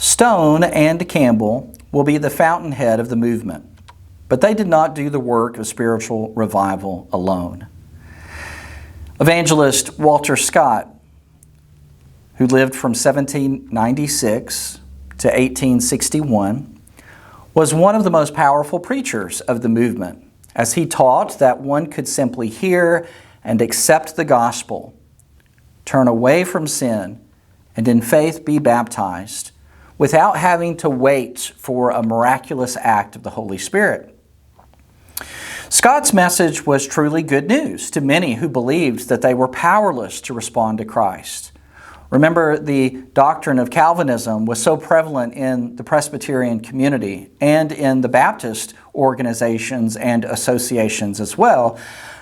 Stone and Campbell will be the fountainhead of the movement, but they did not do the work of spiritual revival alone. Evangelist Walter Scott, who lived from 1796 to 1861, was one of the most powerful preachers of the movement, as he taught that one could simply hear and accept the gospel, turn away from sin, and in faith be baptized, without having to wait for a miraculous act of the Holy Spirit. Scott's message was truly good news to many who believed that they were powerless to respond to Christ. Remember, the doctrine of Calvinism was so prevalent in the Presbyterian community and in the Baptist organizations and associations as well,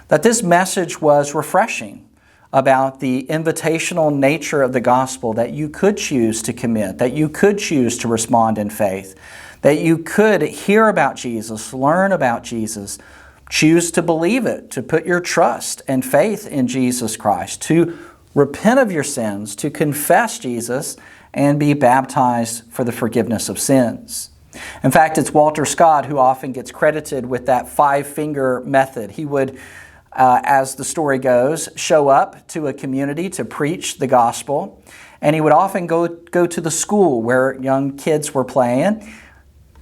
that this message was refreshing about the invitational nature of the gospel, that you could choose to commit, that you could choose to respond in faith, that you could hear about Jesus, learn about Jesus, choose to believe it, to put your trust and faith in Jesus Christ, to repent of your sins, to confess Jesus, and be baptized for the forgiveness of sins. In fact, it's Walter Scott who often gets credited with that five-finger method. He would, as the story goes, show up to a community to preach the gospel, and he would often go to the school where young kids were playing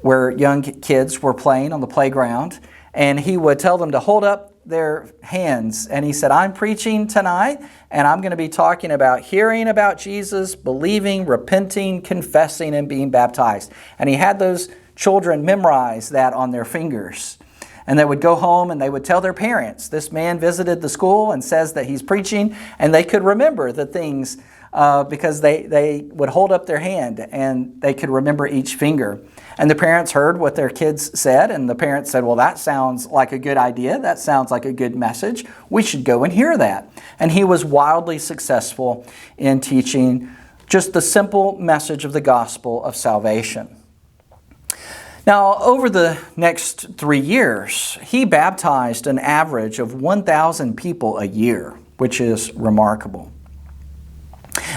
on the playground, and he would tell them to hold up their hands. And he said, I'm preaching tonight, and I'm going to be talking about hearing about Jesus, believing, repenting, confessing, and being baptized. And he had those children memorize that on their fingers. And they would go home and they would tell their parents, this man visited the school and says that he's preaching, and they could remember the things because they would hold up their hand and they could remember each finger. And the parents heard what their kids said, and the parents said, well, that sounds like a good idea. That sounds like a good message. We should go and hear that. And he was wildly successful in teaching just the simple message of the gospel of salvation. Now, over the next 3 years, he baptized an average of 1,000 people a year, which is remarkable.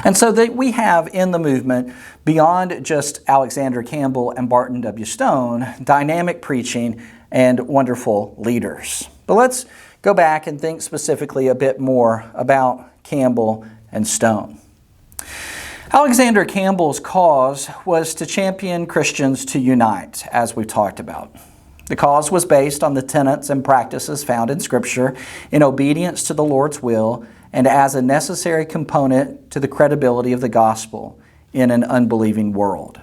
And so that we have in the movement, beyond just Alexander Campbell and Barton W. Stone, dynamic preaching and wonderful leaders. But let's go back and think specifically a bit more about Campbell and Stone. Alexander Campbell's cause was to champion Christians to unite, as we've talked about. The cause was based on the tenets and practices found in Scripture in obedience to the Lord's will and as a necessary component to the credibility of the gospel in an unbelieving world.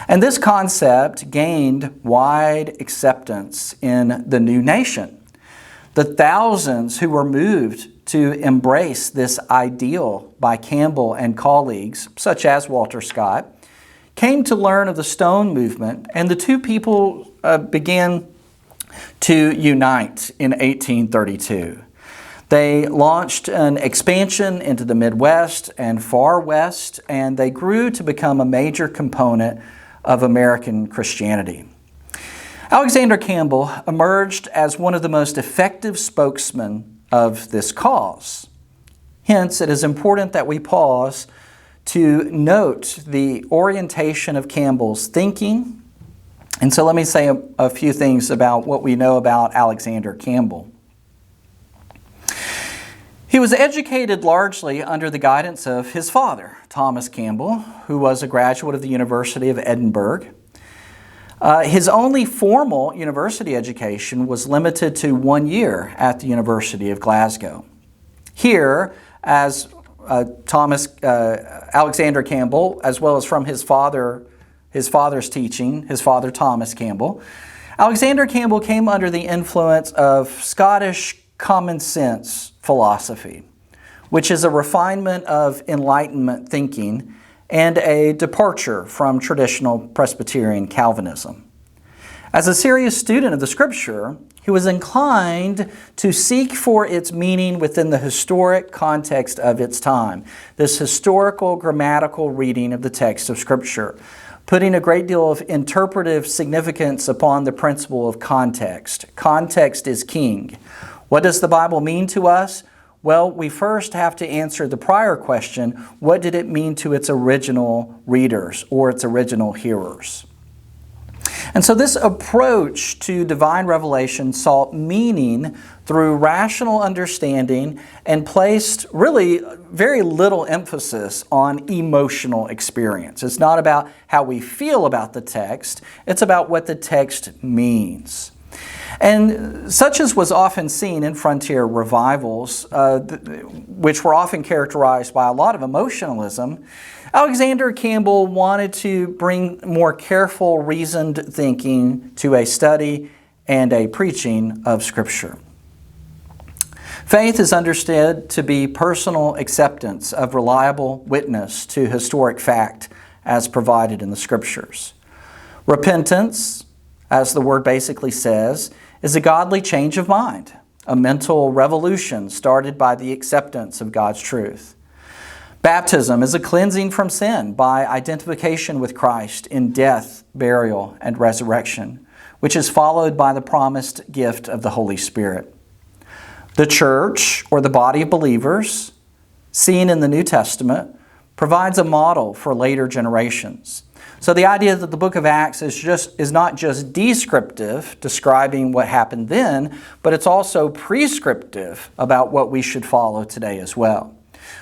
And this concept gained wide acceptance in the new nation. The thousands who were moved to embrace this ideal by Campbell and colleagues, such as Walter Scott, came to learn of the Stone movement, and the two people began to unite in 1832. They launched an expansion into the Midwest and Far West, and they grew to become a major component of American Christianity. Alexander Campbell emerged as one of the most effective spokesmen of this cause. Hence, it is important that we pause to note the orientation of Campbell's thinking. And so let me say a few things about what we know about Alexander Campbell. He was educated largely under the guidance of his father, Thomas Campbell, who was a graduate of the University of Edinburgh. His only formal university education was limited to 1 year at the University of Glasgow. Here, as Alexander Campbell, as well as from his father's teaching, his father Thomas Campbell, Alexander Campbell came under the influence of Scottish common sense philosophy, which is a refinement of Enlightenment thinking and a departure from traditional Presbyterian Calvinism. As a serious student of the Scripture, he was inclined to seek for its meaning within the historic context of its time, this historical grammatical reading of the text of Scripture, putting a great deal of interpretive significance upon the principle of context. Context is king. What does the Bible mean to us? Well, we first have to answer the prior question, what did it mean to its original readers or its original hearers? And so this approach to divine revelation sought meaning through rational understanding and placed really very little emphasis on emotional experience. It's not about how we feel about the text, it's about what the text means. And such as was often seen in frontier revivals, which were often characterized by a lot of emotionalism, Alexander Campbell wanted to bring more careful, reasoned thinking to a study and a preaching of Scripture. Faith is understood to be personal acceptance of reliable witness to historic fact as provided in the Scriptures. Repentance, as the word basically says, is a godly change of mind, a mental revolution started by the acceptance of God's truth. Baptism is a cleansing from sin by identification with Christ in death, burial, and resurrection, which is followed by the promised gift of the Holy Spirit. The church, or the body of believers, seen in the New Testament, provides a model for later generations. So the idea that the book of Acts is not just descriptive, describing what happened then, but it's also prescriptive about what we should follow today as well.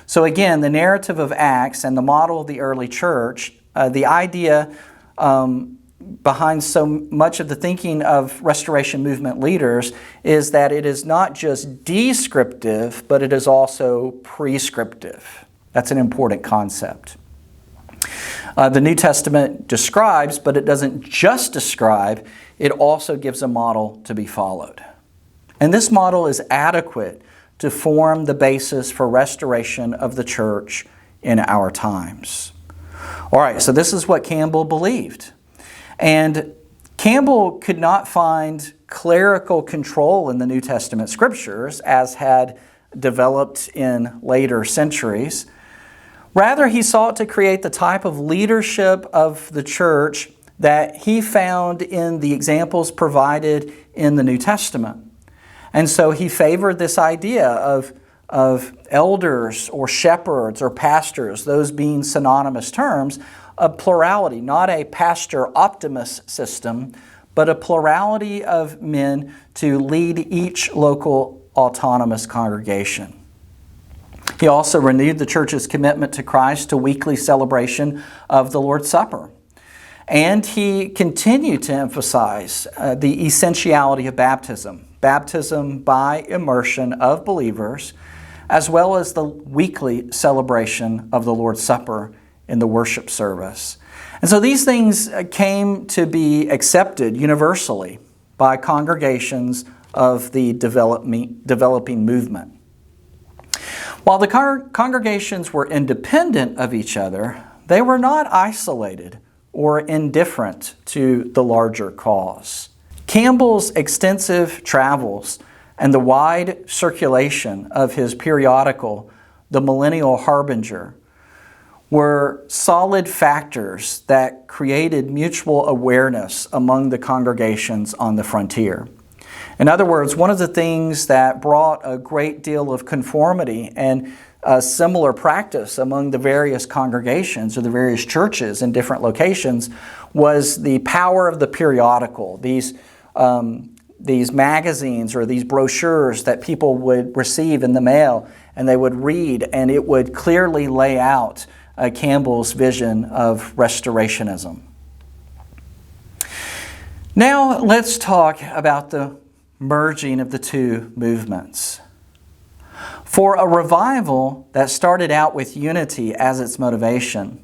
So again, the narrative of Acts and the model of the early church, the idea behind so much of the thinking of Restoration Movement leaders is that it is not just descriptive, but it is also prescriptive. That's an important concept. The New Testament describes, but it doesn't just describe, it also gives a model to be followed. And this model is adequate to form the basis for restoration of the church in our times. All right, so this is what Campbell believed. And Campbell could not find clerical control in the New Testament scriptures as had developed in later centuries. Rather, he sought to create the type of leadership of the church that he found in the examples provided in the New Testament. And so he favored this idea of elders or shepherds or pastors, those being synonymous terms, a plurality, not a pastor optimus system, but a plurality of men to lead each local autonomous congregation. He also renewed the church's commitment to Christ to weekly celebration of the Lord's Supper. And he continued to emphasize the essentiality of baptism. Baptism by immersion of believers, as well as the weekly celebration of the Lord's Supper in the worship service. And so these things came to be accepted universally by congregations of the developing movement. While the congregations were independent of each other, they were not isolated or indifferent to the larger cause. Campbell's extensive travels and the wide circulation of his periodical, The Millennial Harbinger, were solid factors that created mutual awareness among the congregations on the frontier. In other words, one of the things that brought a great deal of conformity and a similar practice among the various congregations or the various churches in different locations was the power of the periodical, these magazines or these brochures that people would receive in the mail and they would read, and it would clearly lay out Campbell's vision of restorationism. Now let's talk about the merging of the two movements. For a revival that started out with unity as its motivation,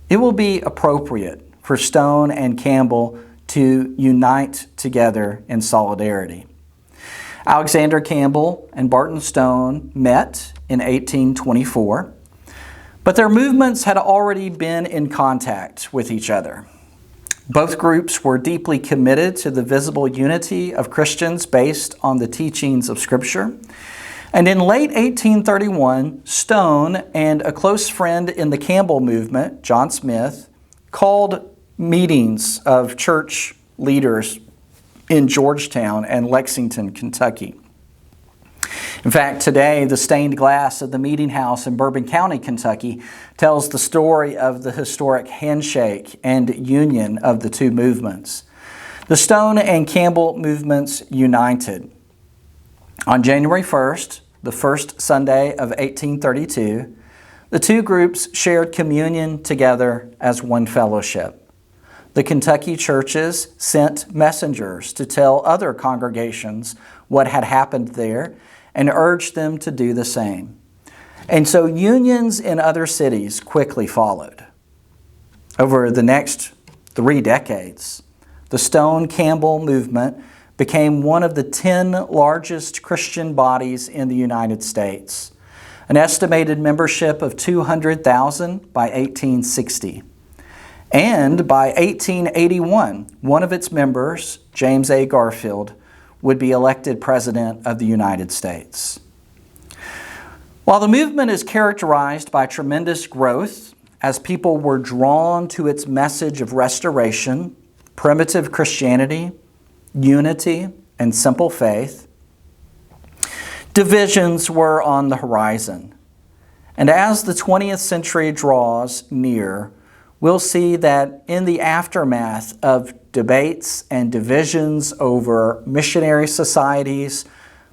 it will be appropriate for Stone and Campbell to unite together in solidarity. Alexander Campbell and Barton Stone met in 1824, but their movements had already been in contact with each other. Both groups were deeply committed to the visible unity of Christians based on the teachings of Scripture. And in late 1831, Stone and a close friend in the Campbell movement, John Smith, called meetings of church leaders in Georgetown and Lexington, Kentucky. In fact, today, the stained glass of the Meeting House in Bourbon County, Kentucky, tells the story of the historic handshake and union of the two movements. The Stone and Campbell movements united. On January 1st, the first Sunday of 1832, the two groups shared communion together as one fellowship. The Kentucky churches sent messengers to tell other congregations what had happened there and urged them to do the same. And so unions in other cities quickly followed. Over the next 3 decades, the Stone-Campbell movement became one of the 10 largest Christian bodies in the United States, an estimated membership of 200,000 by 1860. And by 1881, one of its members, James A. Garfield, would be elected President of the United States. While the movement is characterized by tremendous growth, as people were drawn to its message of restoration, primitive Christianity, unity, and simple faith, divisions were on the horizon. And as the 20th century draws near, we'll see that in the aftermath of debates and divisions over missionary societies,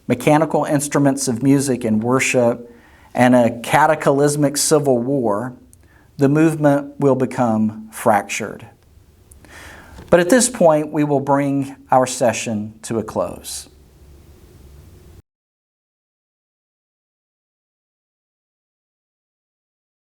mechanical instruments of music and worship, and a cataclysmic civil war, the movement will become fractured. But at this point, we will bring our session to a close.